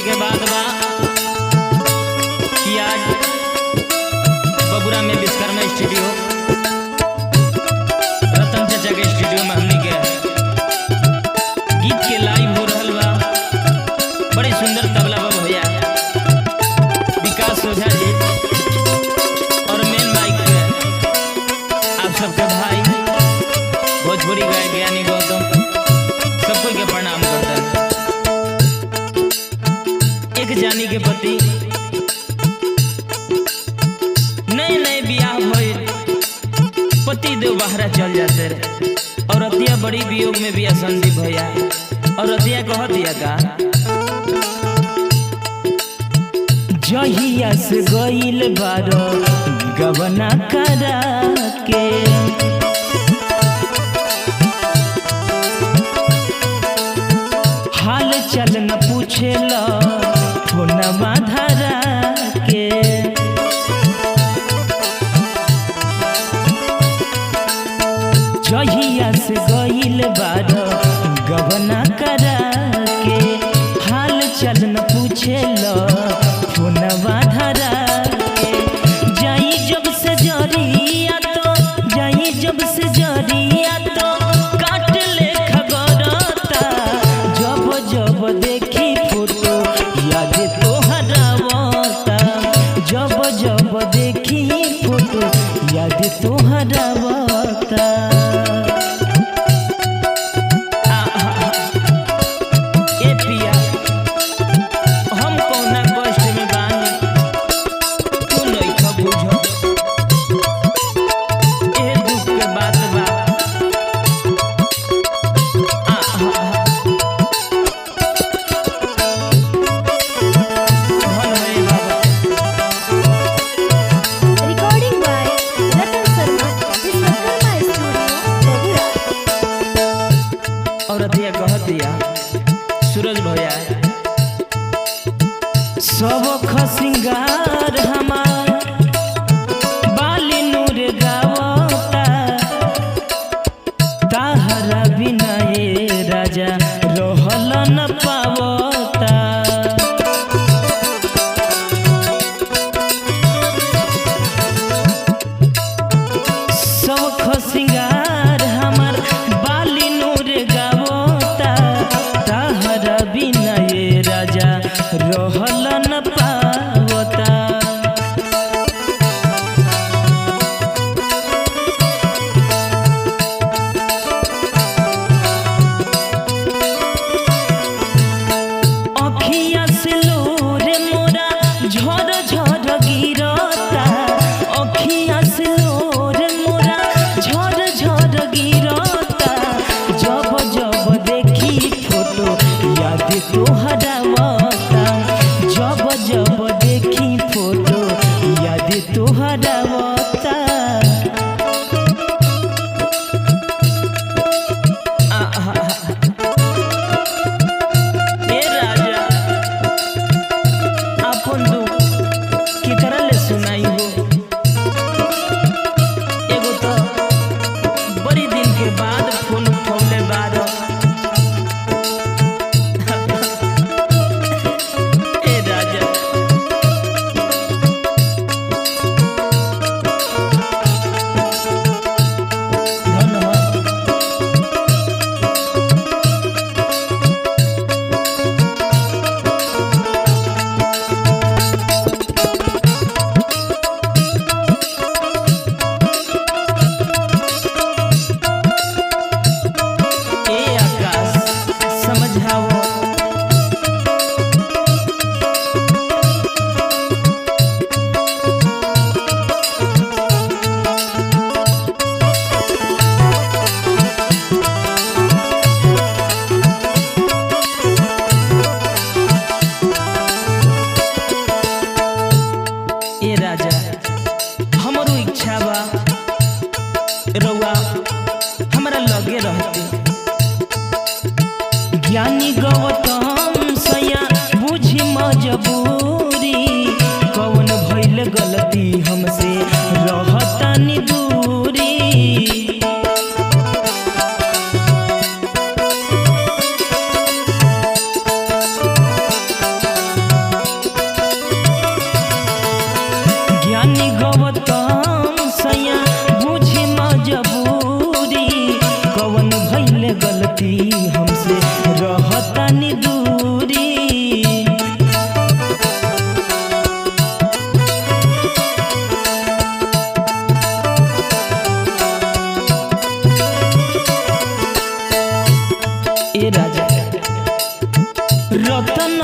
खुशी के बाद बा कि आज बबुरा में विश्वकर्मा स्टूडियो रतन चाचा के स्टूडियो में हमने के गीत के लाइव हो रहल बा। बड़े सुंदर तबला बा भैया विकास ओझा जी और मेन माइक पे आप सबके भाई भोजपुरी गायक ज्ञानी गौतम सबको के प्रणाम करता है। एक जानी के पति नए नए बियाह भइल, पति देव बाहरा चल जाते रहे और अतिया बड़ी वियोग में भी असंदीप भैया और अतिया कह दिया का जहिया से गइल बारो गवना करा के हाल चल न पूछेला फोनमा धरा के जहिया से गइल बारो गवना करा के हाल चल न पूछेला फोनमा धरा के जाई जब से जरिया तो जाई जब से जरिया तो काट ले खगरता जब जब देखी फोटो याद तो हरावता जब जब देखी फोटो याद तो हरावता। ए पिया हम कौना कष्ट में बानी तू नइखा बुझो ए दुख के बात बा। धन है बाबा Recording by Ratan Sharma, Vishwakarma Studio, Bogura. और अतिया कह दिया सूरज भैया सब खसिंगार हमार बाली नूर गावता ताहरा बिना ये राजा रहल न पावता। सब खसिंगार हमार बाली नूर गावता ताहरा बिना ये राजा रहल न पावता। अखिया से लोर मोरा झर झर गिरता अखिया से लोर मोरा झर झर गिरता जब जब देखी फोटो याद तो हरावता जब जब देखी फोटो याद तो हरावता। ए राजा अपन दुख केकरा ले सुनाई हो एगो तो बड़ी दिन के बाद फोन उठौले बाद ए राजा धन हो ए आकाश समझाओ ए राजा हमरो इच्छा बा रउआ हमरा लगे रहते ज्ञानी गौतम सया बुझी मजबूरी कौन भइल गलती हमसे रहतानी दूरी। गलती हमसे रहतानी दूरी। ए राजा रतन